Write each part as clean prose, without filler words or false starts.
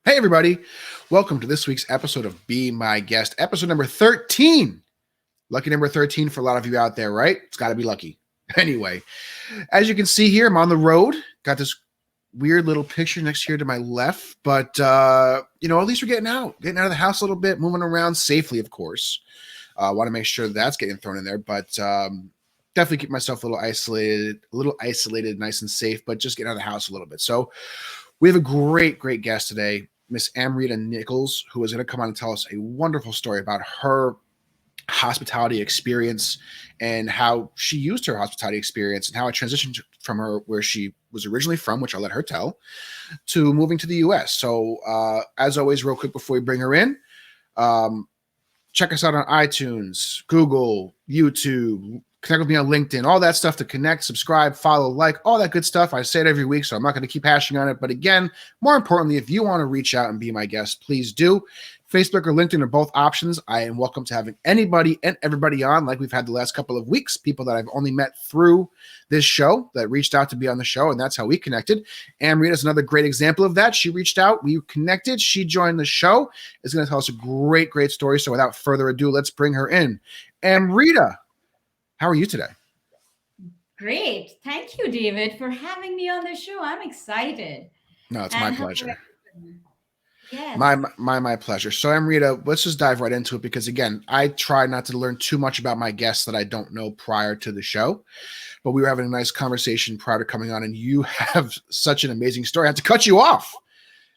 Hey, everybody. Welcome to this week's episode of Be My Guest, episode number 13. Lucky number 13 for a lot of you out there, right? It's got to be lucky. Anyway, as you can see here, I'm on the road. Got this weird little picture next here to my left, but, at least we're getting out of the house a little bit, moving around safely, of course. I want to make sure that's getting thrown in there, but definitely keep myself a little isolated, nice and safe, but just getting out of the house a little bit. So we have a great guest today, Miss Amrita Nichols, who is going to come on and tell us a wonderful story about her hospitality experience and how she used her hospitality experience and how it transitioned from her where she was originally from, which I'll let her tell, to moving to the U.S. So as always, real quick before we bring her in, check us out on iTunes, Google, YouTube, connect with me on LinkedIn, all that stuff to connect, subscribe, follow, like, all that good stuff. I say it every week, so I'm not going to keep hashing on it. But again, more importantly, if you want to reach out and be my guest, please do. Facebook or LinkedIn are both options. I am welcome to having anybody and everybody on, like we've had the last couple of weeks, people that I've only met through this show that reached out to be on the show, and that's how we connected. Amrita is another great example of that. She reached out, we connected, she joined the show, is going to tell us a great story. So without further ado, let's bring her in. Amrita, how are you today? Great. Thank you, David, for having me on the show. I'm excited. No, it's my pleasure. Yes. My pleasure. So Amrita, let's just dive right into it because again, I try not to learn too much about my guests that I don't know prior to the show. But we were having a nice conversation prior to coming on, and you have such an amazing story. I had to cut you off.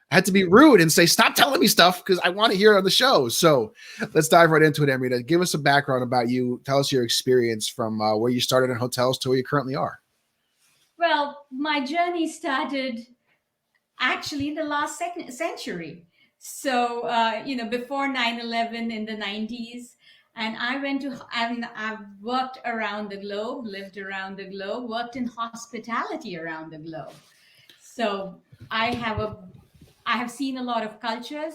I had to be rude and say, stop telling me stuff because I want to hear it on the show. So let's dive right into it, Amrita. Give us a background about you. Tell us your experience from where you started in hotels to where you currently are. Well, my journey started actually in the last century. So, before 9/11 in the 90s. And I've worked around the globe, lived around the globe, worked in hospitality around the globe. So I have seen a lot of cultures.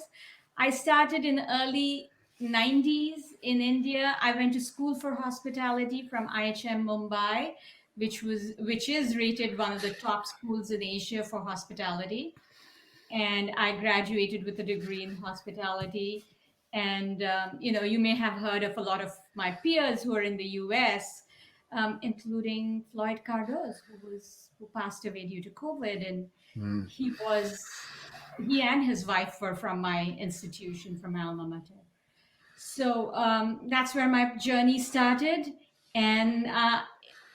I started in early 90s in India. I went to school for hospitality from IHM Mumbai, which is rated one of the top schools in Asia for hospitality. And I graduated with a degree in hospitality. And you may have heard of a lot of my peers who are in the U.S., including Floyd Cardoz, who passed away due to COVID, and he and his wife were from my institution, from alma mater. So that's where my journey started. And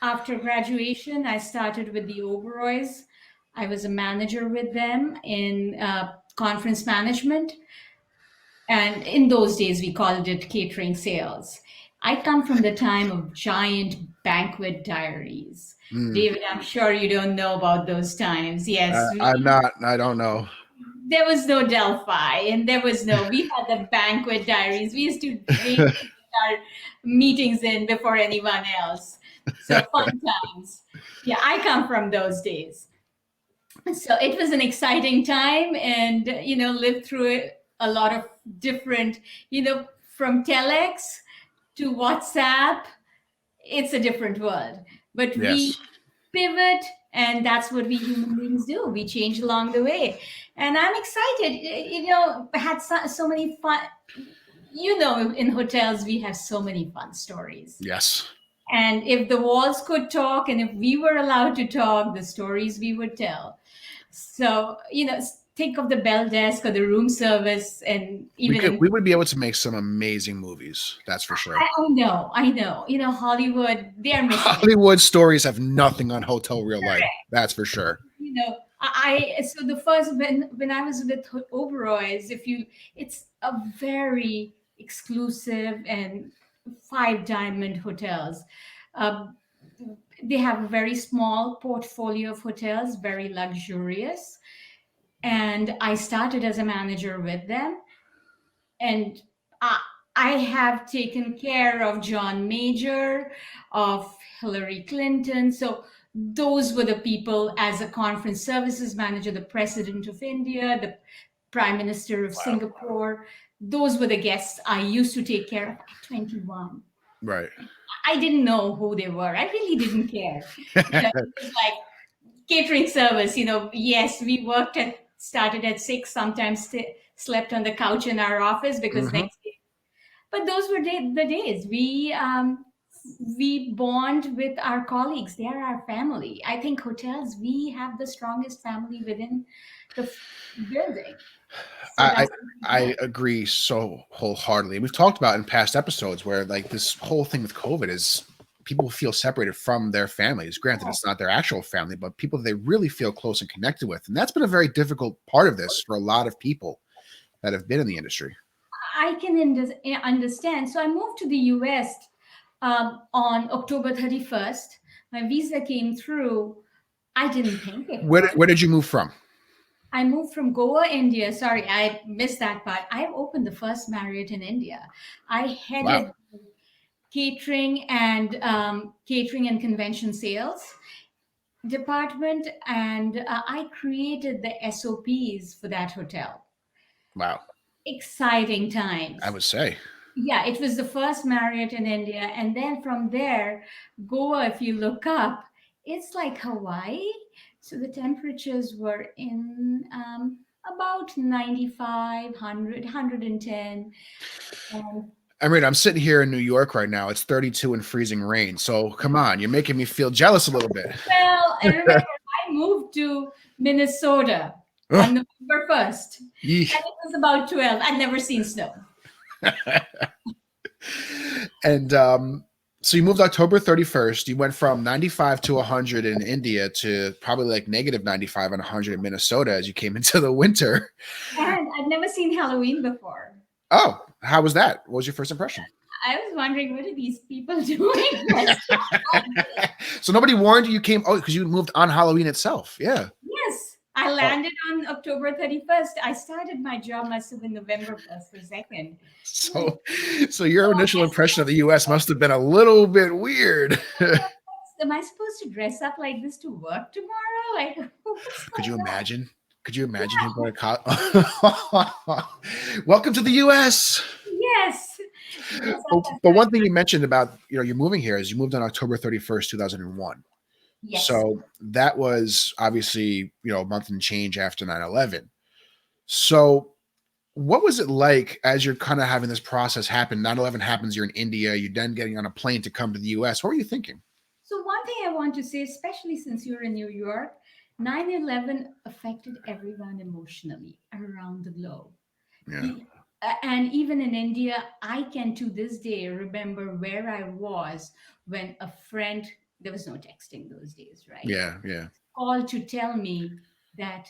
after graduation, I started with the Oberoys. I was a manager with them in conference management. And in those days, we called it catering sales. I come from the time of giant banquet diaries. David, I'm sure you don't know about those times. Yes, I'm not. I don't know. there was no Delphi, and we had the banquet diaries. We used to wait to get our meetings in before anyone else. So fun times. Yeah, I come from those days. So it was an exciting time, and lived through it, a lot of different, from telex to WhatsApp. It's a different world, but we Yes. pivot, and that's what we human beings do. We change along the way, and I'm excited. I had so many fun. In hotels we have so many fun stories. Yes. And if the walls could talk, and if we were allowed to talk, the stories we would tell. So, think of the bell desk or the room service, and We would be able to make some amazing movies. That's for sure. I know. Hollywood, they're missing it. Hollywood stories have nothing on hotel real life. That's for sure. So the first, when I was with Oberoy's, it's a very exclusive and five diamond hotels. Um, they have a very small portfolio of hotels, very luxurious. And I started as a manager with them. And I have taken care of John Major, of Hillary Clinton. So those were the people, as a conference services manager, the president of India, the prime minister of Singapore. Those were the guests I used to take care of at 21. Right. I didn't know who they were. I really didn't care. It was like catering service. Yes, we worked at started at 6, sometimes slept on the couch in our office because Hmm. next day. But those were the days we bond with our colleagues. They are our family. I think hotels, we have the strongest family within the building. So I that's what we I have. agree so wholeheartedly. We've talked about in past episodes where like this whole thing with COVID is people feel separated from their families. Granted, it's not their actual family, but people that they really feel close and connected with. And that's been a very difficult part of this for a lot of people that have been in the industry. I can understand. So I moved to the US on October 31st. My visa came through. I didn't think it would. Where did you move from? I moved from Goa, India. Sorry, I missed that part. I opened the first Marriott in India. I Wow. headed catering and convention sales department, and I created the SOPs for that hotel. Wow. Exciting I times. would say. Yeah, it was the first Marriott in India. And then from there, Goa, if you look up, it's like Hawaii. So the temperatures were in about 95, 100, 110. And Amrita, I'm sitting here in New York right now. It's 32 and freezing rain. So come on, you're making me feel jealous a little bit. well, I remember I moved to Minnesota on Ugh, November 1st, and yeesh. it was about 12. I'd never seen snow. And so you moved October 31st. You went from 95 to 100 in India to probably like negative 95 and 100 in Minnesota as you came into the winter. And I'd never seen Halloween before. Oh, how was that? What was your first impression? I was wondering, what are these people doing dressed up like this? So nobody warned you, you came, oh, because you moved on Halloween itself. Yeah. Yes, I Oh, landed on October 31st. I started my job must have been November 1st or 2nd. so so your initial impression of the US must have been a little bit weird. Am I supposed to dress up like this to work tomorrow? Like, what's Could you going on? imagine? Could you imagine him going to college? Welcome to the US. Yes. Dress up as But a, one thing you mentioned about you moving here is you moved on October 31st, 2001. yes. So that was obviously a month and change after 9/11. So what was it like as you're kind of having this process happen? 9/11 happens, you're in India, you're then getting on a plane to come to the US. What were you thinking? So, one thing I want to say, especially since you're in New York, 9/11 affected everyone emotionally around the globe. Yeah. E- and even in India, I can to this day remember where I was when a friend, there was no texting those days, right? Yeah, yeah. Called to tell me that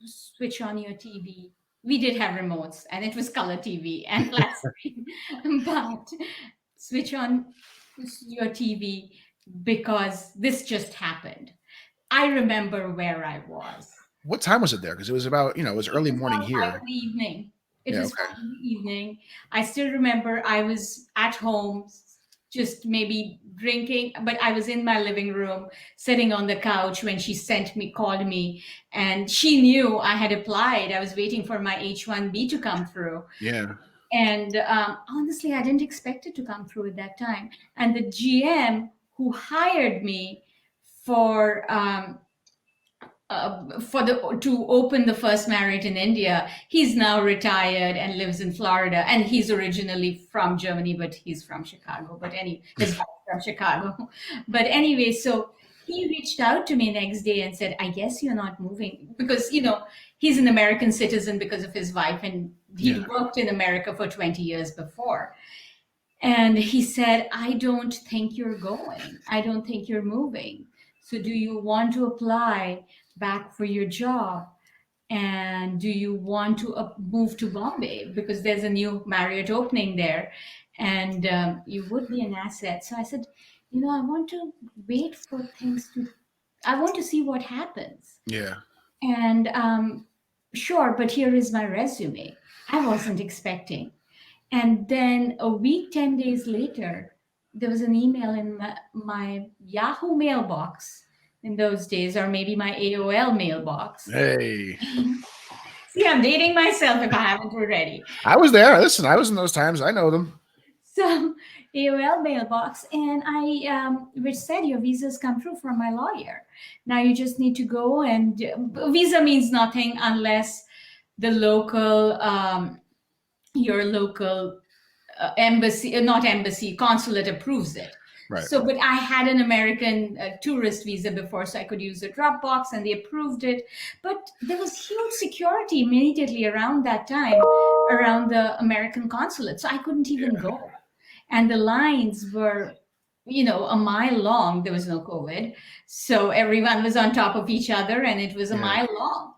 switch on your TV. We did have remotes and it was color TV and flat screen, but switch on your TV because this just happened. I remember where I was. What time was it there? Because it was about, it was It early was morning about five here. in the evening. It Yeah, was okay. 5 in the evening. I still remember I was at home, just maybe drinking, but I was in my living room, sitting on the couch when she called me, and she knew I had applied. I was waiting for my H-1B to come through. Yeah. And honestly, I didn't expect it to come through at that time. And the GM who hired me for for the to open the first Marriott in India. He's now retired and lives in Florida, and he's originally from Germany, but he's from Chicago. But his wife's from Chicago. But anyway, so he reached out to me next day and said, "I guess you're not moving because he's an American citizen because of his wife, and Yeah. he'd worked in America for 20 years before." And he said, "I don't think you're going. I don't think you're moving. So, do you want to apply back for your job? And do you want to move to Bombay? Because there's a new Marriott opening there. And you would be an asset." So I said, I want to wait for I want to see what happens. Yeah. And sure, but here is my resume. I wasn't expecting. And then a week, 10 days later, there was an email in my Yahoo mailbox in those days, or maybe my AOL mailbox. Hey. See, I'm dating myself if I haven't already. I was there. Listen, I was in those times. I know them. So AOL mailbox, and I which said your visa's come through from my lawyer. Now you just need to go, and visa means nothing unless the local your local embassy, not embassy, consulate approves it. Right. So, but I had an American tourist visa before, so I could use the Dropbox, and they approved it. But there was huge security immediately around that time around the American consulate, so I couldn't even Yeah. go. And the lines were, a mile long. There was no COVID, so everyone was on top of each other, and it was a Yeah. mile long.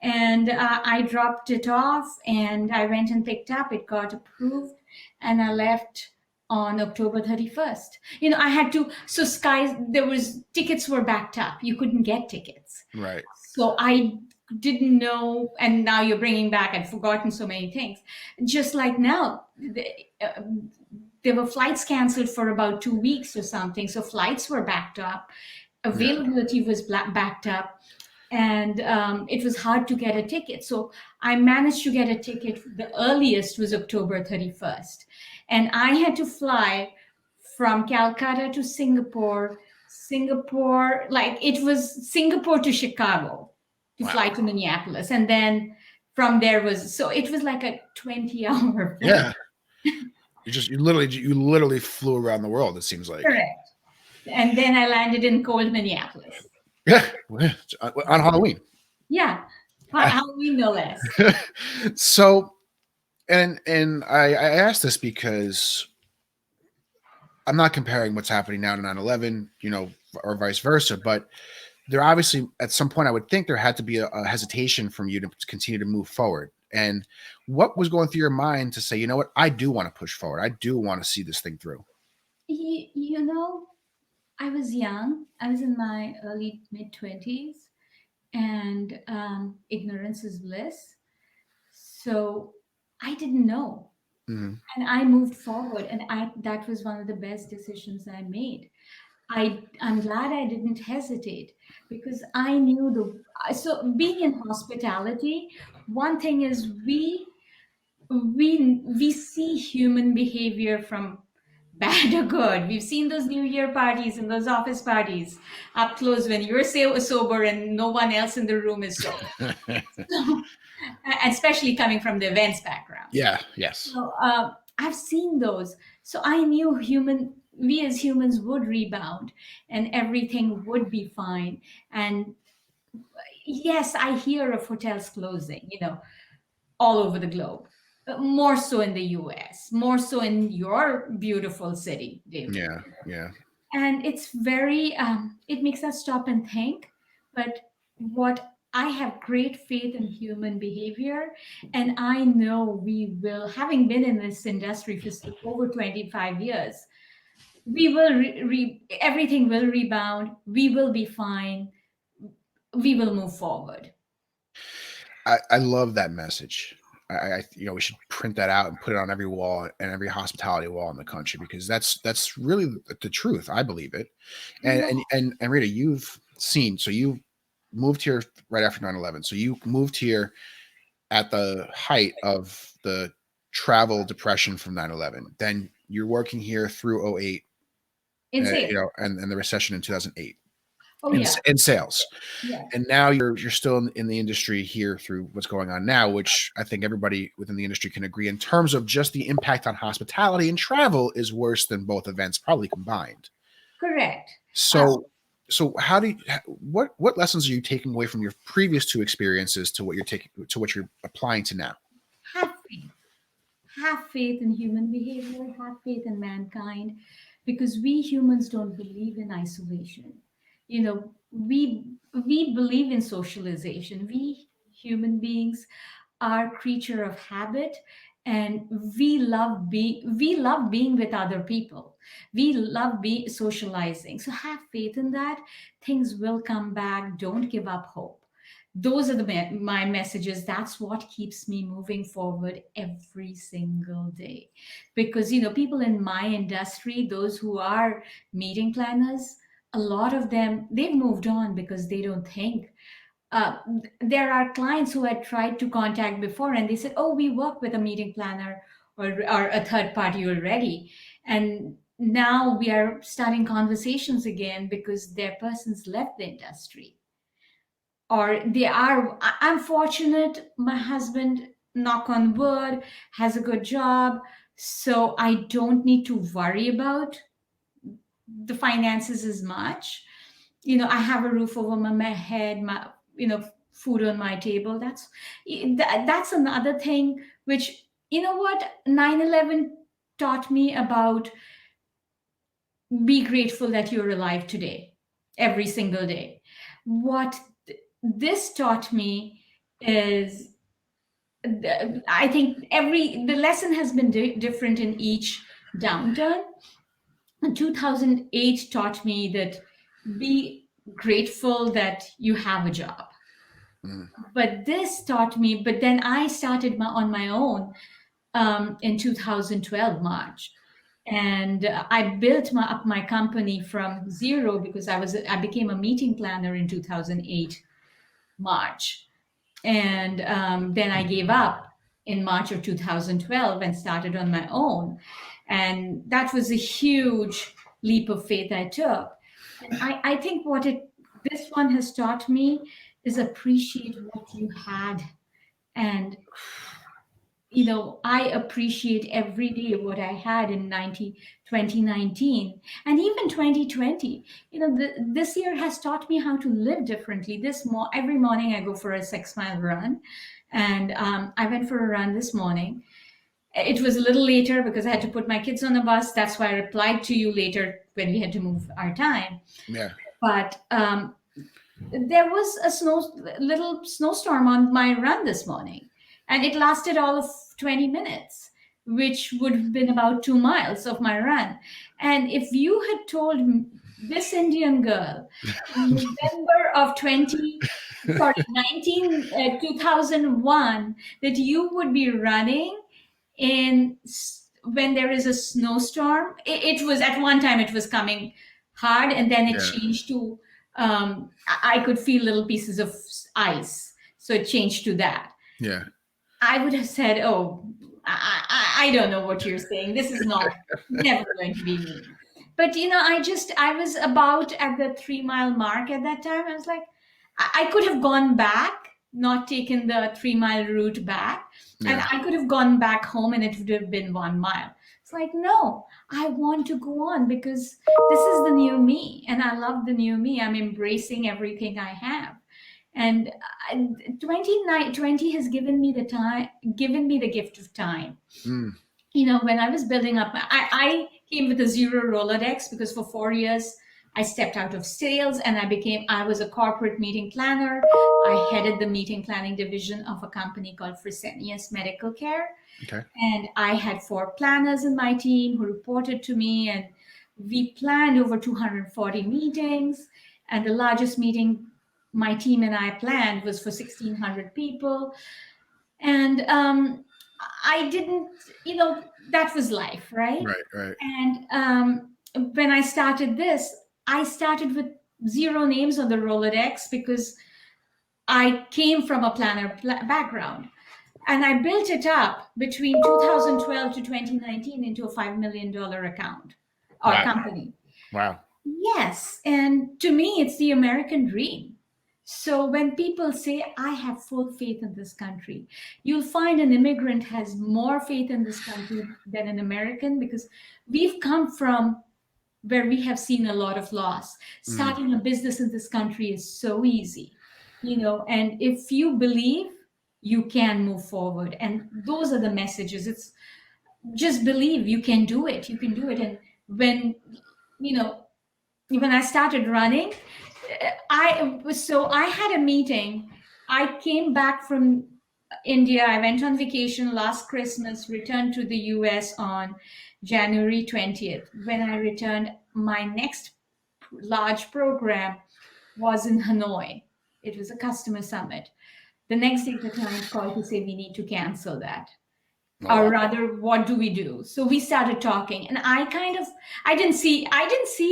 And I dropped it off, and I went and picked up. It got approved, and I left on October 31st. I had to, so skies, there was, tickets were backed up. You couldn't get tickets. Right. So I didn't know, and now you're bringing back, I'd forgotten so many things. Just like now, there were flights canceled for about 2 weeks or something. So flights were backed up, Yeah. availability was backed up, and it was hard to get a ticket. So I managed to get a ticket. The earliest was October 31st. And I had to fly from Calcutta to Singapore, like it was Singapore to Chicago to Wow. fly to Minneapolis. And then from there so it was like a 20-hour flight. Yeah. You literally flew around the world, it seems like. Correct. And then I landed in cold Minneapolis. Yeah. On Halloween. Yeah. Halloween, no less. So, and I asked this because I'm not comparing what's happening now to 9/11, or vice versa, but there obviously at some point I would think there had to be a hesitation from you to continue to move forward. And what was going through your mind to say, you know what, I do want to push forward. I do want to see this thing through. I was young. I was in my early mid 20s, and ignorance is bliss. So I didn't know. Mhm. And I moved forward, and that was one of the best decisions I made. I'm glad I didn't hesitate, because I knew so being in hospitality, one thing is we see human behavior from bad or good. We've seen those New Year parties and those office parties up close when you're sober and no one else in the room is sober. So, especially coming from the events background. Yeah. Yes. So I've seen those. So I knew we as humans would rebound, and everything would be fine. And yes, I hear of hotels closing, all over the globe. More so in the US, more so in your beautiful city, David. Yeah. Yeah. And it's it makes us stop and think. But what I have great faith in human behavior, and I know we will, having been in this industry for over 25 years, we will everything will rebound. We will be fine. We will move forward. I love that message. We should print that out and put it on every wall and every hospitality wall in the country, because that's really the truth. I believe it. And Rita, you've seen, so you moved here right after 9/11. So you moved here at the height of the travel depression from 9/11. Then you're working here through '08, Insane. and the recession in 2008. Oh yeah. In sales. Yeah. And now you're still in the industry here through what's going on now, which I think everybody within the industry can agree in terms of just the impact on hospitality and travel is worse than both events probably combined. Correct. So how do you, what lessons are you taking away from your previous two experiences to what you're applying to now? Have faith in human behavior, have faith in mankind, because we humans don't believe in isolation. We believe in socialization. We human beings are creature of habit, and we love being with other people. We love socializing. So have faith in that. Things will come back. Don't give up hope. Those are my messages. That's what keeps me moving forward every single day, because people in my industry, those who are meeting planners, a lot of them, they've moved on because they don't think. There are clients who had tried to contact before, and they said, oh, we work with a meeting planner, or a third party already. And now we are starting conversations again because their person's left the industry, or they are. I'm fortunate. My husband, knock on wood, has a good job, so I don't need to worry about the finances as much. I have a roof over my head, my food on my table. That's another thing which, what 9/11 taught me about. Be grateful that you're alive today, every single day. What this taught me is, I think the lesson has been different in each downturn. 2008 taught me that be grateful that you have a job. Mm. But this taught me, but then I started on my own in 2012 March, and I built up my company from zero because I became a meeting planner in 2008 March, and then I gave up in March of 2012 and started on my own, and that was a huge leap of faith I took. And I think this one has taught me is appreciate what you had. And I appreciate every day what I had in 2019 and even 2020. This year has taught me how to live differently. Every morning I go for a 6 mile run, and I went for a run this morning. It was a little later because I had to put my kids on the bus. That's why I replied to you later when we had to move our time. Yeah. But there was a little snowstorm on my run this morning, and it lasted all of 20 minutes, which would have been about 2 miles of my run. And if you had told this Indian girl in November of 2001 that you would be running when there is a snowstorm. It was at one time it was coming hard, and then it Yeah. changed to I could feel little pieces of ice, so it changed to that. Yeah. I would have said, "Oh, I don't know what you're saying. This is never going to be me." But I was about at the 3 mile mark at that time. I was like, I could have gone back, not taken the 3 mile route back, and Yeah. I could have gone back home, and it would have been 1 mile. It's like, no, I want to go on because this is the new me, and I love the new me. I'm embracing everything I have. And 2020 has given me the gift of time. Mm. When I was building up, I came with a zero Rolodex because for 4 years I stepped out of sales and I was a corporate meeting planner. I headed the meeting planning division of a company called Fresenius Medical Care. Okay. And I had 4 planners in my team who reported to me, and we planned over 240 meetings. And the largest meeting my team and I planned was for 1,600 people. And I didn't, that was life, right? Right. And when I started this, I started with 0 names on the Rolodex because I came from a planner background. And I built it up between 2012 to 2019 into a $5 million account or Wow. company. Wow. Yes. And to me, it's the American dream. So when people say, I have full faith in this country, you'll find an immigrant has more faith in this country than an American, because we've come from where we have seen a lot of loss. Starting a business in this country is so easy, and if you believe, you can move forward. And those are the messages. It's just believe you can do it. You can do it. And when I started running, I had a meeting. I came back from India. I went on vacation last Christmas, returned to the US on January 20th. When I returned, my next large program was in Hanoi. It was a customer summit. The next day, the client called to say we need to cancel that. Oh, Or wow. rather, what do we do? So we started talking, and I didn't see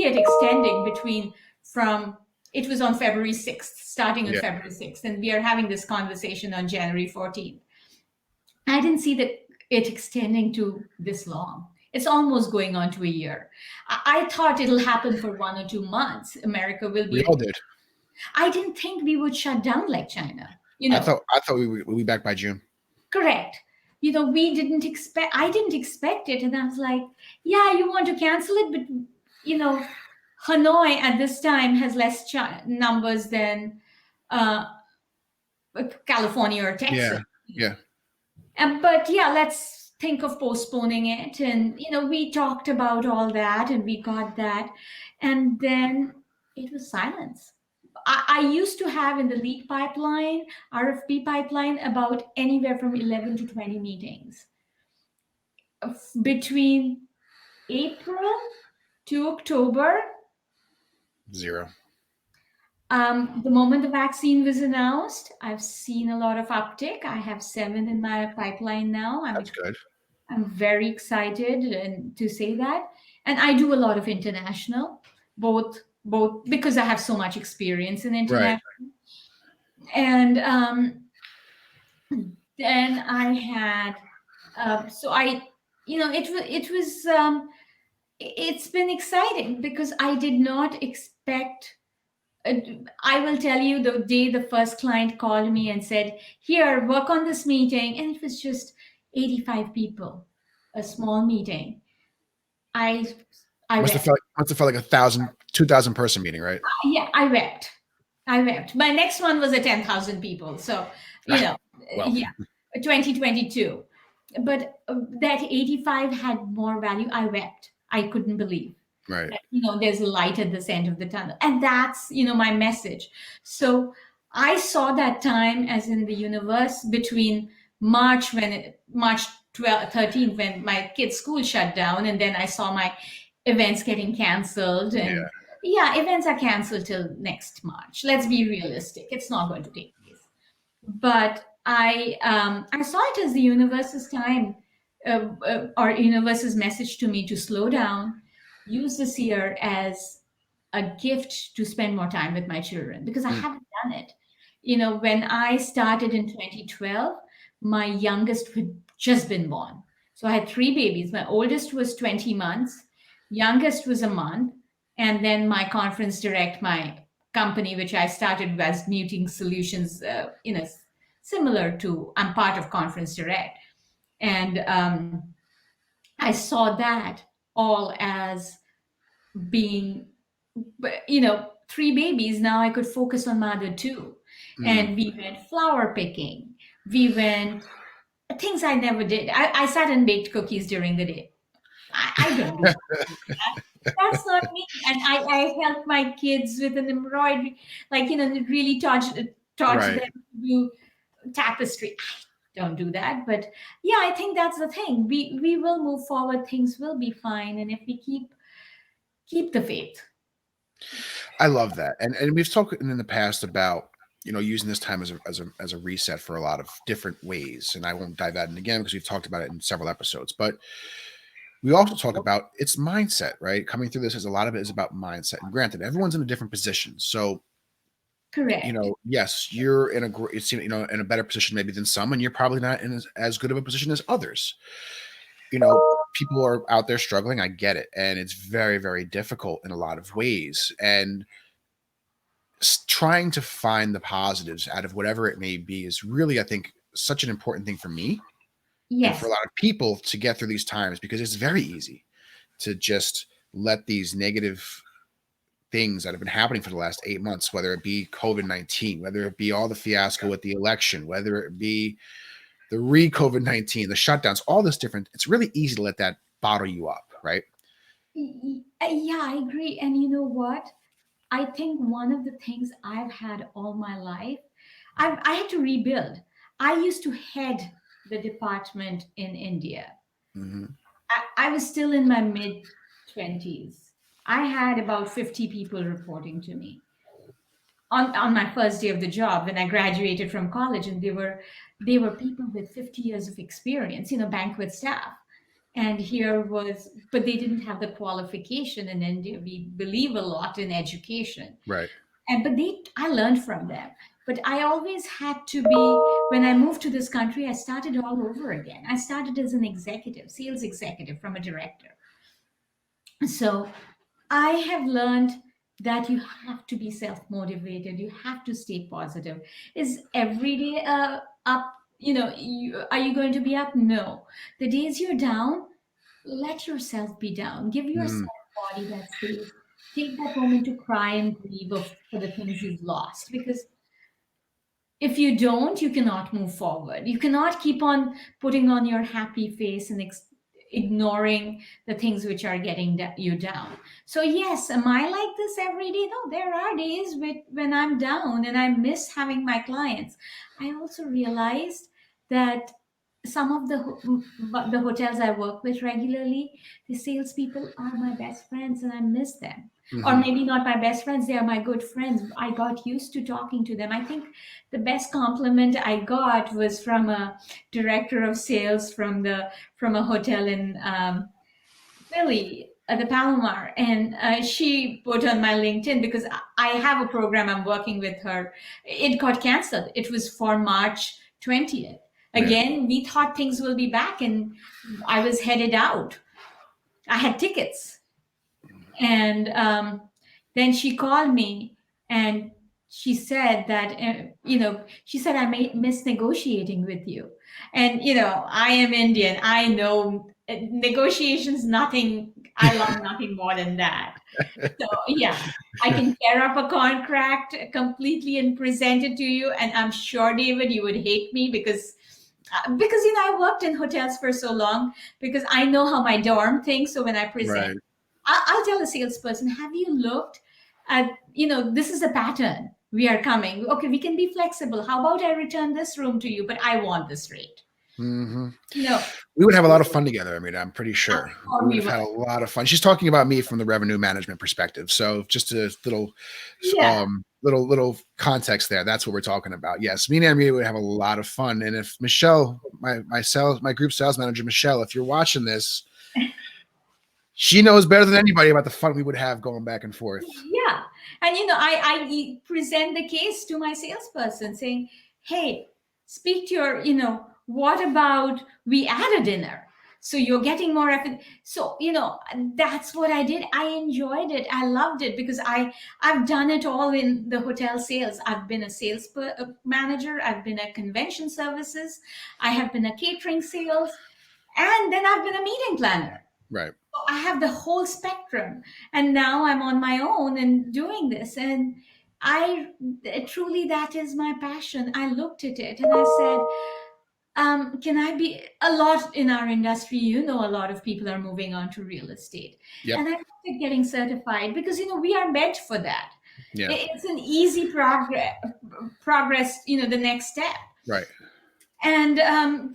it extending from it was on February 6th, starting on Yeah. February 6th, and we are having this conversation on January 14th. I didn't see the it extending to this long. It's almost going on to a year. I thought it'll happen for 1 or 2 months. America will We be all did. I didn't think we would shut down like China. You know, I thought we'd be back by June. correct. I didn't expect it. And I was like, yeah, you want to cancel it, but, you know, Hanoi at this time has less numbers than uh, California or Yeah. Texas. Yeah. But yeah, let's think of postponing it. And, we talked about all that and we got that. And then it was silence. I used to have in the lead pipeline, RFP pipeline, about anywhere from 11 to 20 meetings between April to October. Zero. The moment the vaccine was announced, I've seen a lot of uptick. I have 7 in my pipeline now. That's good. I'm very excited and to say that. And I do a lot of international, both because I have so much experience in Right. international. And then I had so I it's been exciting because I did not expect. uh, I will tell you the day the first client called me and said, "Here, work on this meeting," and it was just 85 people, a small meeting. I I wept. Must have felt like 2,000 person meeting, right? Yeah, I wept. I wept. My next one was a 10,000 people. So, you know, Well, yeah, 2022. But that 85 had more value. I wept. I couldn't believe right. that, there's a light at this end of the tunnel. And that's, my message. So I saw that time as in the universe between March 12th, 13th, when my kids' school shut down. And then I saw my events getting canceled. Yeah. And yeah, events are canceled till next March. Let's be realistic. It's not going to take place. But I saw it as the universe's time, or universe's message to me to slow down, use this year as a gift to spend more time with my children because I Mm. haven't done it. When I started in 2012, my youngest had just been born. So I had 3 babies. My oldest was 20 months, youngest was a month, and then my conference direct, my company, which I started as Muting Solutions, similar to, I'm part of Conference Direct. And I saw that all as being, 3 babies. Now I could focus on my other 2. Mm. And we went flower picking. We went things I never did. I sat and baked cookies during the day. I don't do that. That's not me. And I helped my kids with an embroidery, like, really taught them Right. to do tapestry. I don't do that. But yeah, I think that's the thing. We will move forward. Things will be fine. And if we keep the faith. I love that. And we've talked in the past about, using this time as a reset for a lot of different ways. And I won't dive that in again because we've talked about it in several episodes. But we also talk about its mindset, right? Coming through this, as a lot of it is about mindset. And granted, everyone's in a different position. So, Correct. yes, you're in in a better position maybe than some, and you're probably not in as good of a position as others. People are out there struggling. I get it. And it's very, very difficult in a lot of ways. And trying to find the positives out of whatever it may be is really, I think, such an important thing for me and for a Yes. lot of people to get through these times, because it's very easy to just let these negative things that have been happening for the last 8 months, whether it be COVID-19, whether it be all the fiasco with the election, whether it be the re-COVID-19, the shutdowns, all this different, it's really easy to let that bottle you up, right? Yeah, I agree. And you know what? I think one of the things I've had all my life, I had to rebuild. I used to head the department in India. Hmm. I was still in my mid 20s. I had about 50 people reporting to me on my first day of the job when I graduated from college, and they were people with 50 years of experience, banquet staff. And but they didn't have the qualification in India. We believe a lot in education. Right. I learned from them. But I always had to be, when I moved to this country, I started all over again. I started as an executive, sales executive from a director. So I have learned that you have to be self motivated. You have to stay positive. Is every day up? Are you going to be up? No. The days you're down, let yourself be down. Give Mm, yourself body that space. Take that moment to cry and grieve for the things you've lost, because if you don't, you cannot move forward. You cannot keep on putting on your happy face and ignoring the things which are getting you down. So yes, am I like this every day? No, there are days when I'm down and I miss having my clients. I also realized that some of the hotels I work with regularly, the salespeople are my best friends and I miss them. Or hmm. maybe not my best friends, they are my good friends. I got used to talking to them. I think the best compliment I got was from a director of sales from a hotel in Philly, the Palomar, and she put on my LinkedIn, because I have a program I'm working with her. It got canceled. It was for March 20th. Yeah. Again, we thought things will be back, and I was headed out. I had tickets, and then she called me and she said that, she said, I may miss negotiating with you. And, I am Indian. I know negotiations, nothing. I love nothing more than that. So, yeah, I can tear up a contract completely and present it to you. And I'm sure, David, you would hate me because I worked in hotels for so long, because I know how my dorm thinks. So when I present, Right. I'll tell a salesperson, have you looked at, this is a pattern. We are coming. Okay, we can be flexible. How about I return this room to you, but I want this rate? Hmm. You know, We would have a lot of fun together. I mean, I'm pretty I'm sure sure we would we have will. had a lot of fun. She's talking about me from the revenue management perspective. So just a Yeah. little context there. That's what we're talking about. Yes, me and Amrita would have a lot of fun. And if Michelle, my group sales manager, Michelle, if you're watching this, she knows better than anybody about the fun we would have going back and forth. Yeah. And I present the case to my salesperson saying, hey, speak to your, what about we add a dinner? So you're getting more effort. So, that's what I did. I enjoyed it. I loved it, because I've done it all in the hotel sales. I've been a sales manager. I've been a convention services. I have been a catering sales. And then I've been a meeting planner. Right. I have the whole spectrum, and now I'm on my own and doing this. And I truly, that is my passion. I looked at it and I said, can I be a lot in our industry? A lot of people are moving on to real estate, Yep. and I looked at getting certified, because we are meant for that. Yeah. It's an easy progress. The next step. Right. And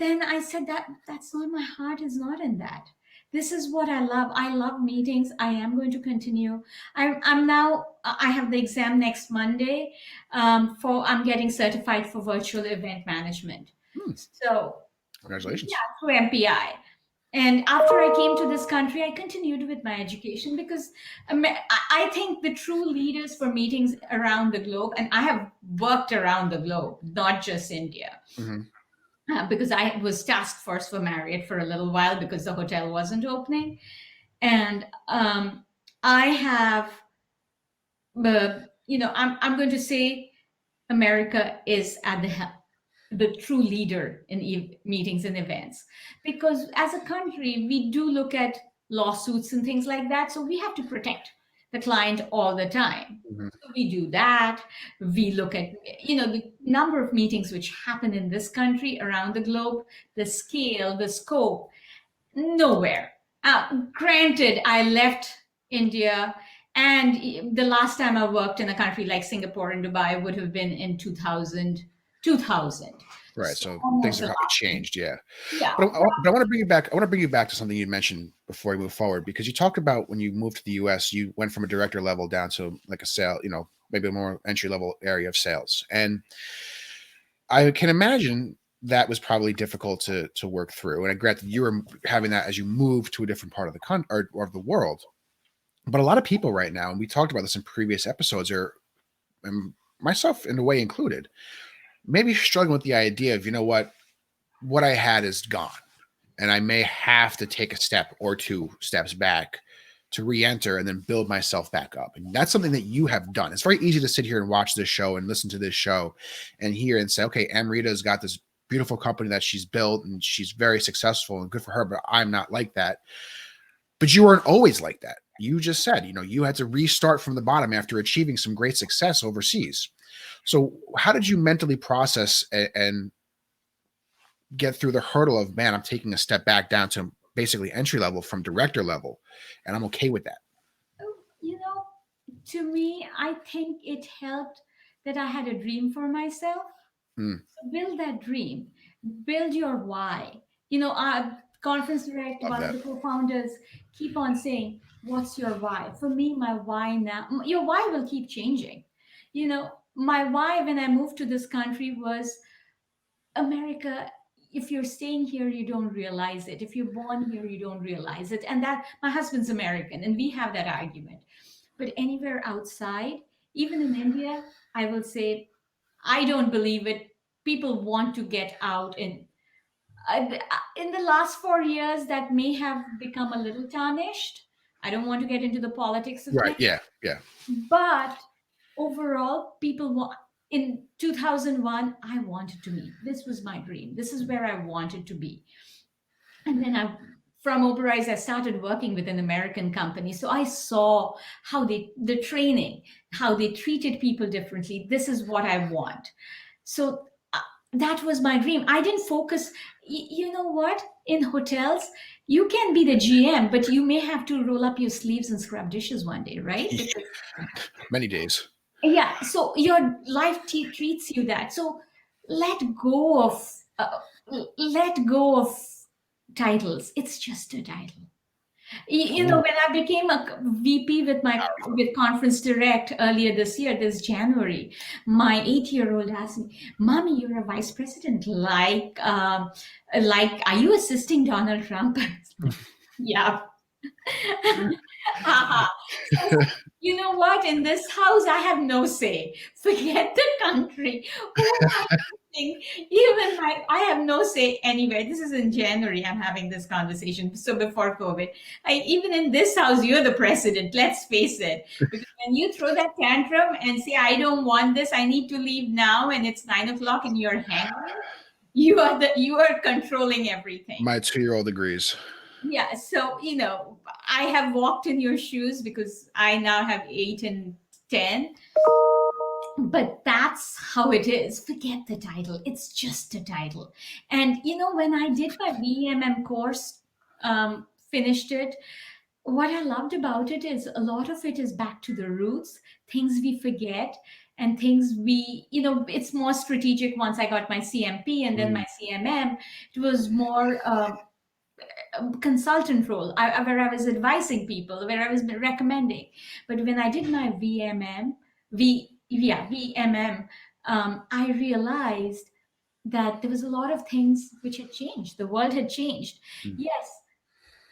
then I said, that's not, my heart is not in that. This is what I love. I love meetings. I am going to continue. I'm now, I have the exam next Monday. I'm getting certified for virtual event management. Hmm. So Congratulations. yeah, through MPI. And after I came to this country, I continued with my education, because I think the true leaders for meetings around the globe, and I have worked around the globe, not just India, Hmm. because I was task force for Marriott for a little while because the hotel wasn't opening. And I have, I'm going to say America is at the true leader in meetings and events, because as a country we do look at lawsuits and things like that, so we have to protect the client all the time. Hmm. So we do that. We look at the number of meetings which happen in this country, around the globe, the scale, the scope. Nowhere. Granted, I left India, and the last time I worked in a country like Singapore and Dubai would have been in 2000. Right. So So things almost have a probably lot. changed. Yeah. Yeah. But I want to bring you back. I want to bring you back to something you mentioned before we move forward, because you talked about when you moved to the U.S., you went from a director level down to like a sale, maybe a more entry level area of sales. And I can imagine that was probably difficult to work through. And I grant that you were having that as you moved to a different part of the country or of the world. But a lot of people right now, and we talked about this in previous episodes, and myself in a way included, maybe struggling with the idea of, you know what I had is gone, and I may have to take a step or two steps back to re-enter and then build myself back up. And that's something that you have done. It's very easy to sit here and watch this show and listen to this show and hear and say, okay, Amrita's got this beautiful company that she's built and she's very successful and good for her, but I'm not like that. But you weren't always like that. You just said, you had to restart from the bottom after achieving some great success overseas. So how did you mentally process and get through the hurdle of, man, I'm taking a step back down to basically entry level from director level, and I'm okay with that? Oh, to me, I think it helped that I had a dream for myself. Mm, So build that dream, build your why. Conference Direct, love one of that. the co-founders, keep on saying, "What's your why?" For me, my why now, your why will keep changing. My why when I moved to this country was America. If you're staying here, you don't realize it. If you're born here, you don't realize it. And that my husband's American, and we have that argument. But anywhere outside, even in India, I will say I don't believe it. People want to get out. And in the last 4 years, that may have become a little tarnished. I don't want to get into the politics of Right. things, Yeah. Yeah. but overall, people want. In 2001, I wanted to meet. This was my dream. This is where I wanted to be. And then from Oberize, I started working with an American company. So I saw how the training, how they treated people differently. This is what I want. So that was my dream. I didn't focus. You know what? In hotels, you can be the GM, but you may have to roll up your sleeves and scrub dishes one day, right? Because Many days. yeah, so your life treats you that. So let go of uh, let go of titles. It's just a title. Ooh, When I became a VP with Conference Direct earlier this year, this January, my 8-year-old asked me, "Mommy, you're a vice president. Are you assisting Donald Trump?" I was like, yeah. Haha. So I said, you know what? In this house, I have no say. Forget the country. Who am I kidding? I have no say anywhere. This is in January. I'm having this conversation. So before COVID, even in this house, you're the president. Let's face it. Because when you throw that tantrum and say, "I don't want this. I need to leave now," and it's 9 o'clock, and you're hangry, you are controlling everything. my 2-year-old agrees. Yeah, so I have walked in your shoes because I now have 8 and 10, but that's how it is. Forget the title, it's just a title. And when I did my VMM course, finished it, what I loved about it is a lot of it is back to the roots, things we forget, and things it's more strategic. Once I got my CMP and then Mm, my CMM, it was more consultant role, where I was advising people, where I was recommending. But when I did my VMM, I realized that there was a lot of things which had changed. The world had changed. mm, Yes,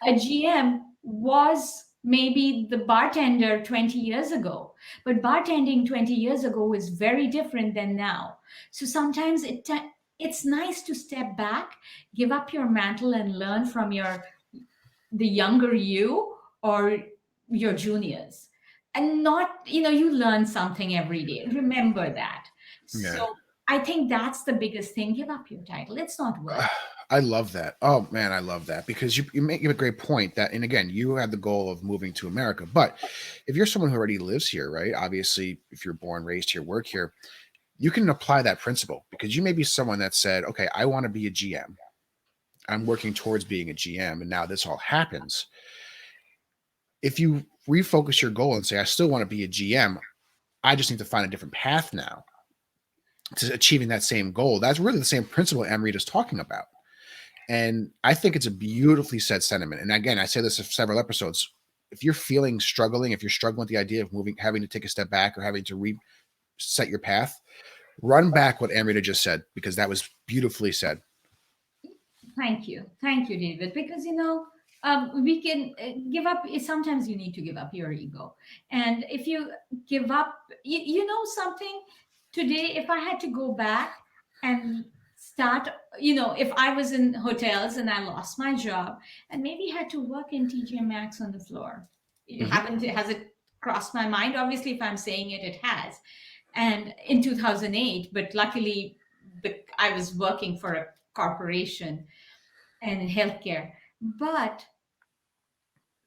a GM was maybe the bartender 20 years ago, but bartending 20 years ago is very different than now. So sometimes it's nice to step back, give up your mantle, and learn from the younger you or your juniors. And not, you learn something every day. Remember that. yeah. So I think that's the biggest thing. Give up your title. It's not worth it. I love that. Oh man, I love that because you make a great point that, and again, you had the goal of moving to America. But if you're someone who already lives here, right? Obviously, if you're born, raised here, work here, you can apply that principle because you may be someone that said, okay, I want to be a GM. I'm working towards being a GM, and now this all happens. If you refocus your goal and say, I still want to be a GM, I just need to find a different path now to achieving that same goal. That's really the same principle Amrita's talking about. And I think it's a beautifully said sentiment. And again, I say this in several episodes. If you're feeling struggling, if you're struggling with the idea of moving, having to take a step back or having to reset your path, run back what Amrita just said, because that was beautifully said. Thank you, David. Because we can give up. Sometimes you need to give up your ego, and if you give up, you know something. Today, if I had to go back, and start, if I was in hotels and I lost my job and maybe had to work in TJ Maxx on the floor. Hmm. Has it crossed my mind? Obviously, if I'm saying it, it has. And in 2008, but luckily I was working for a corporation and in healthcare. But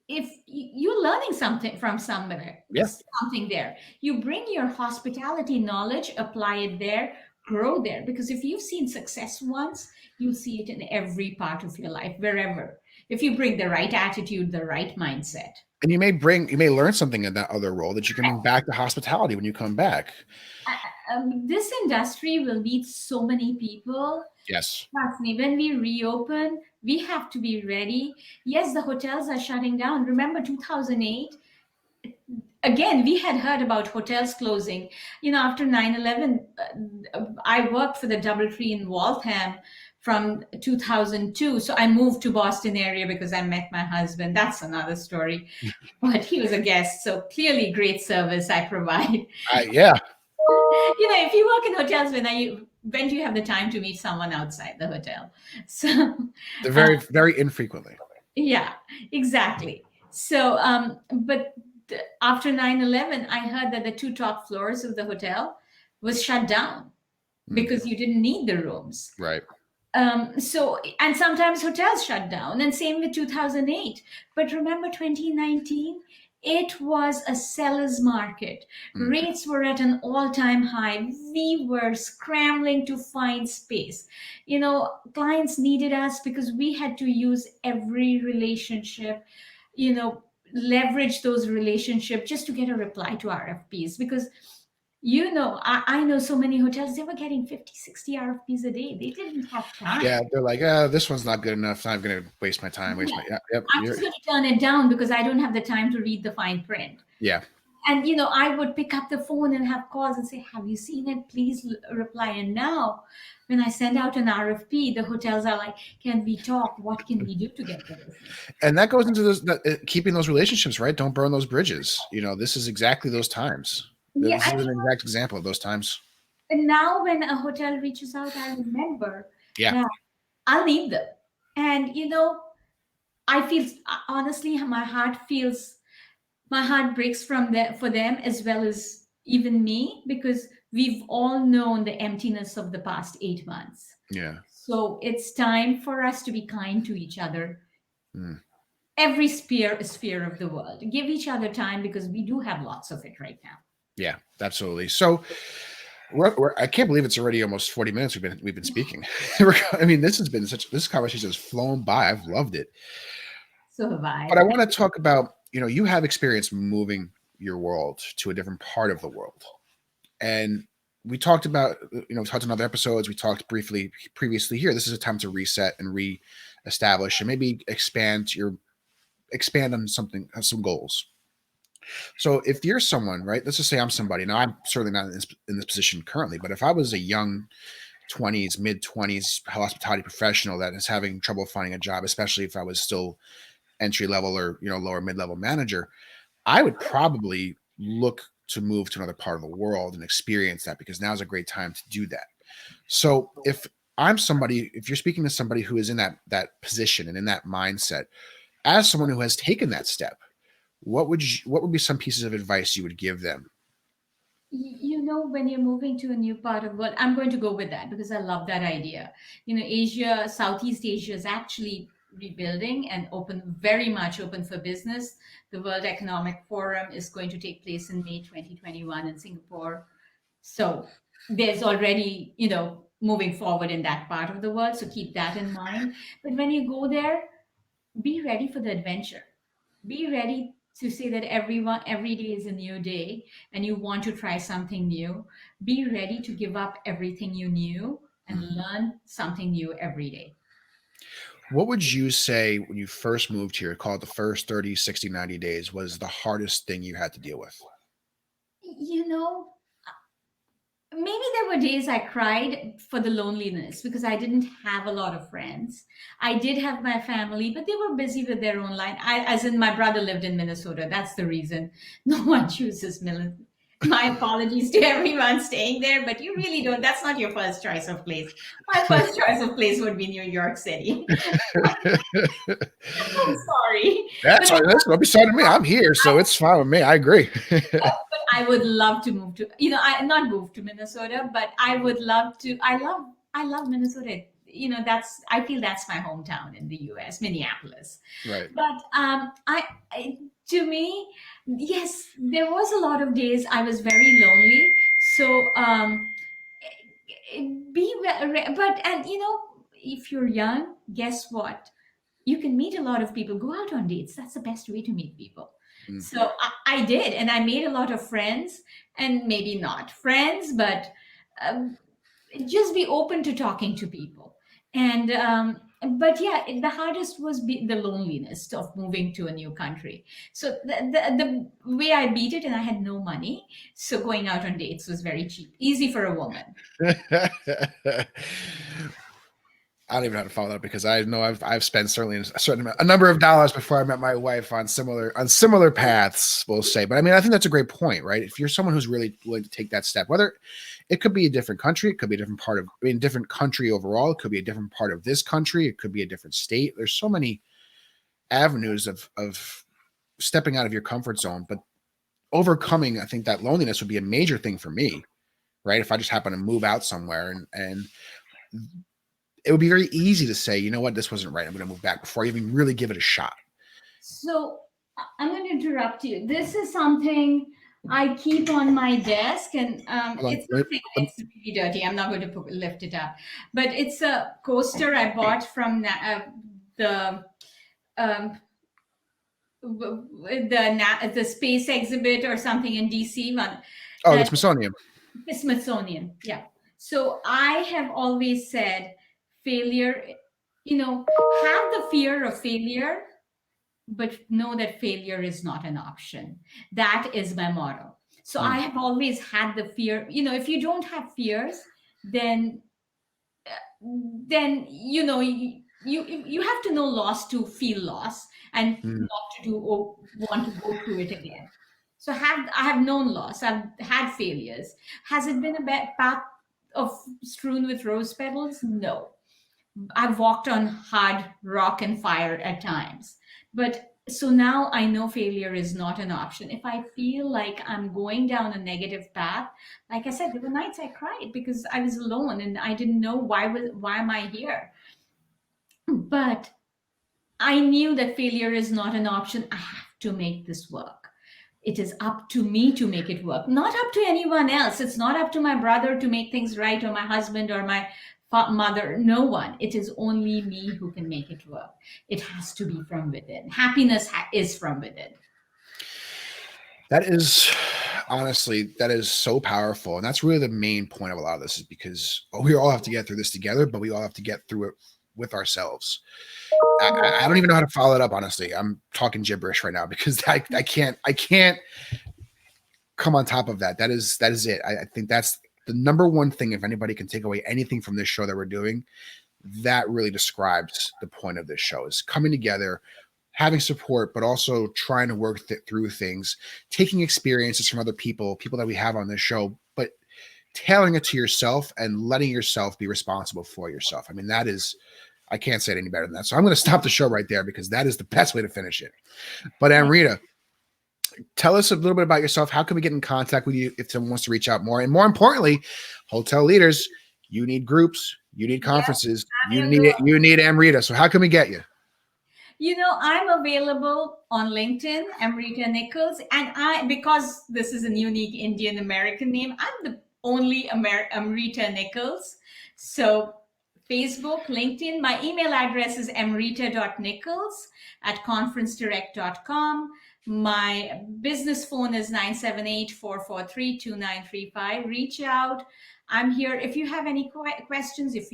if you're learning something from somewhere, Yeah. something there, you bring your hospitality knowledge, apply it there, grow there. Because if you've seen success once, you'll see it in every part of your life, wherever. If you bring the right attitude, the right mindset. And you may learn something in that other role that you can bring back to hospitality when you come back. This industry will need so many people. Yes. Trust me, when we reopen, we have to be ready. Yes, the hotels are shutting down. Remember 2008? Again, we had heard about hotels closing. After 9/11, I worked for the DoubleTree in Waltham from 2002. So I moved to Boston area because I met my husband. That's another story. But he was a guest. So clearly great service I provide. Yeah. If you work in hotels, when do you have the time to meet someone outside the hotel? So They're uh, very, very infrequently. yeah, exactly. So, but after 9/11, I heard that the two top floors of the hotel was shut down Mm, because you didn't need the rooms. right. And sometimes hotels shut down, and same with 2008. But remember 2019? It was a seller's market. Mm, Rates were at an all time high. We were scrambling to find space. Clients needed us because we had to use every relationship, you know, leverage those relationships just to get a reply to RFPs. Because I know so many hotels, they were getting 50, 60 RFPs a day. They didn't have yeah. time. They're like, this one's not good enough. I'm going to waste my time. Waste Yeah. my. Yeah. Yep. I'm just going to turn it down because I don't have the time to read the fine print. Yeah. And, I would pick up the phone and have calls and say, have you seen it? Please reply. And now, when I send out an RFP, the hotels are like, can we talk? What can we do to get the business? And that goes into keeping those relationships, right? Don't burn those bridges. This is exactly those times. Yeah. This is an exact example of those times. And now when a hotel reaches out, I remember Yeah. that I'll need them. And, I feel, honestly, my heart breaks for them as well as even me, because we've all known the emptiness of the past 8 months. Yeah. So it's time for us to be kind to each other. Mm. Every sphere of the world. Give each other time because we do have lots of it right now. Yeah. Absolutely. So I can't believe it's already almost 40 minutes we've been speaking. I mean, this conversation has flown by. I've loved it. So have I. But I want to talk about, you have experience moving your world to a different part of the world. And we talked about, we talked in other episodes, we talked briefly previously here. This is a time to reset and reestablish and maybe expand on some goals. So if you're someone, right, let's just say I'm somebody. Now I'm certainly not in this position currently, but if I was a young 20s, mid 20s hospitality professional that is having trouble finding a job, especially if I was still entry level or lower mid level manager, I would probably look to move to another part of the world and experience that, because now is a great time to do that. So if you're speaking to somebody who is in that position and in that mindset, as someone who has taken that step, what would be some pieces of advice you would give them? When you're moving to a new part of the world, I'm going to go with that because I love that idea. Asia, Southeast Asia is actually rebuilding and very much open for business. The World Economic Forum is going to take place in May 2021 in Singapore. So there's already, moving forward in that part of the world. So keep that in mind. But when you go there, be ready for the adventure. Be ready to say that every day is a new day and you want to try something new. Be ready to give up everything you knew and learn something new every day. What would you say when you first moved here, call it the first 30, 60, 90 days, was the hardest thing you had to deal with? You know, Maybe there were days I cried for the loneliness because I didn't have a lot of friends. I did have my family, but they were busy with their own life. As in, my brother lived in Minnesota. That's the reason. No one chooses My apologies to everyone staying there, but you really don't. That's not your first choice of place. My first choice of place would be New York City. I'm sorry, but That's all. Listen, don't be sorry to me. I'm here, so it's fine with me. I agree. but I would love to move to, I not move to Minnesota, but I would love to. I love Minnesota. I feel that's my hometown in the US, Minneapolis. Right. But to me, yes, there was a lot of days I was very lonely. So if you're young, guess what? You can meet a lot of people. Go out on dates. That's the best way to meet people. Mm. So I did, and I made a lot of friends, and maybe not friends, but um, just be open to talking to people. And but yeah, the hardest was the loneliness of moving to a new country. So the way I beat it, and I had no money, so going out on dates was very cheap, easy for a woman. I don't even know how to follow that because I know I've spent certainly a number of dollars before I met my wife on similar paths, we'll say. But I mean, I think that's a great point, right? If you're someone who's really willing to take that step, whether it could be a different country, it could be a different part of, I mean, different country overall, it could be a different part of this country, it could be a different state. There's so many avenues of stepping out of your comfort zone, but overcoming, I think that loneliness would be a major thing for me, right? If I just happen to move out somewhere and it would be very easy to say, you know what, this wasn't right. I'm going to move back before I even really give it a shot. So I'm going to interrupt you. This is something I keep on my desk, and it's nothing. It's really dirty. I'm not going to lift it up, but it's a coaster I bought from the um, the space exhibit or something in DC. Oh, the Smithsonian. The Smithsonian, yeah. So I have always said failure, have the fear of failure, but know that failure is not an option. That is my motto. So I have always had the fear. If you don't have fears, then you have to know loss to feel loss, and not to do or want to go through it again. So I have known loss. I've had failures. Has it been a bad path of strewn with rose petals? No. I've walked on hard rock and fire at times. But so now I know failure is not an option. If I feel like I'm going down a negative path, like I said, there were nights I cried because I was alone and I didn't know why am I here. But I knew that failure is not an option. I have to make this work. It is up to me to make it work, not up to anyone else. It's not up to my brother to make things right, or my husband, or my mother. No one. It is only me who can make it work. It has to be from within. Happiness is from within. That is, honestly, that is so powerful. And that's really the main point of a lot of this, is because we all have to get through this together, but we all have to get through it with ourselves. I don't even know how to follow it up, honestly. I'm talking gibberish right now because I can't come on top of that. That is it. I think that's the number one thing. If anybody can take away anything from this show that we're doing, that really describes the point of this show, is coming together, having support, but also trying to work through things, taking experiences from other people that we have on this show, but tailoring it to yourself and letting yourself be responsible for yourself. I mean, that is, I can't say it any better than that. So I'm going to stop the show right there because that is the best way to finish it. But Amrita, tell us a little bit about yourself. How can we get in contact with you if someone wants to reach out more? And more importantly, hotel leaders, you need groups, you need conferences, you need Amrita. So how can we get you? I'm available on LinkedIn, Amrita Nichols, and because this is a unique Indian American name, I'm the only Amrita Nichols. So Facebook, LinkedIn. My email address is amrita.nichols@conferencedirect.com. My business phone is 978-443-2935. Reach out. I'm here. If you have any questions, if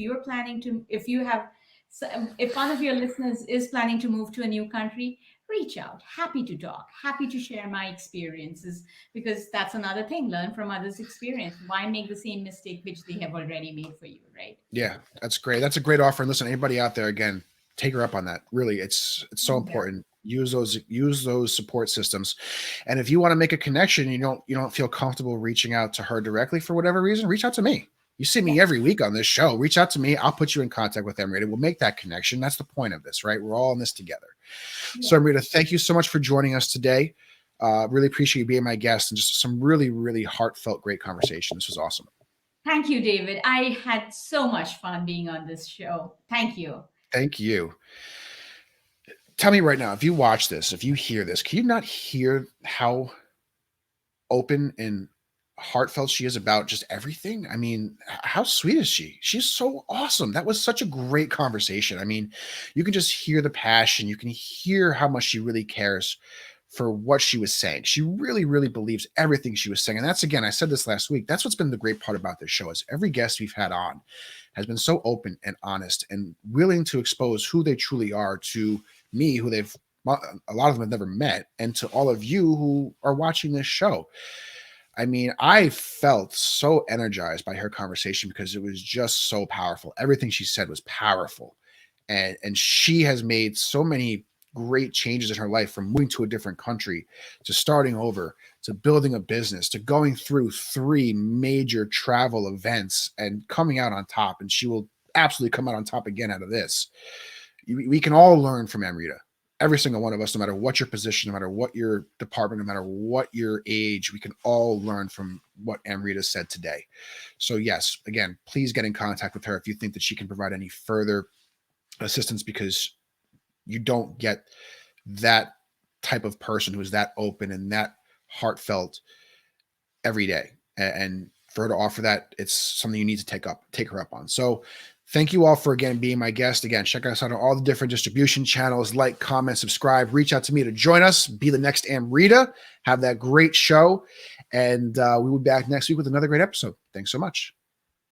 one of your listeners is planning to move to a new country, reach out. Happy to talk. Happy to share my experiences, because that's another thing. Learn from others' experience. Why make the same mistake which they have already made for you, right? Yeah, that's great. That's a great offer. And listen, anybody out there, again, take her up on that. Really, it's so important. use those support systems. And if you want to make a connection, you don't feel comfortable reaching out to her directly for whatever reason, reach out to me. You see me Yes. every week on this show. Reach out to me. I'll put you in contact with Amrita. We'll make that connection. That's the point of this, right? We're all in this together. So, Yes. Amrita, thank you so much for joining us today. Really appreciate you being my guest and just some really, really heartfelt, great conversation. This was awesome. Thank you, David. I had so much fun being on this show. Thank you. Thank you. Tell me right now, if you watch this, if you hear this, can you not hear how open and heartfelt she is about just everything? I mean, how sweet is she? She's so awesome. That was such a great conversation. I mean, you can just hear the passion. You can hear how much she really cares for what she was saying. She really, really believes everything she was saying. And that's, again, I said this last week, that's what's been the great part about this show is every guest we've had on has been so open and honest and willing to expose who they truly are to me, who a lot of them have never met, and to all of you who are watching this show. I mean, I felt so energized by her conversation because it was just so powerful. Everything she said was powerful. And she has made so many great changes in her life, from moving to a different country to starting over to building a business to going through 3 major travel events and coming out on top. And she will absolutely come out on top again out of this. We can all learn from Amrita. Every single one of us, no matter what your position, no matter what your department, no matter what your age, we can all learn from what Amrita said today. So yes, again, please get in contact with her if you think that she can provide any further assistance, because you don't get that type of person who is that open and that heartfelt every day. And for her to offer that, it's something you need to take her up on. So thank you all for, again, being my guest. Again, check us out on all the different distribution channels. Like, comment, subscribe, reach out to me to join us, be the next Amrita, have that great show. And we will be back next week with another great episode. Thanks so much.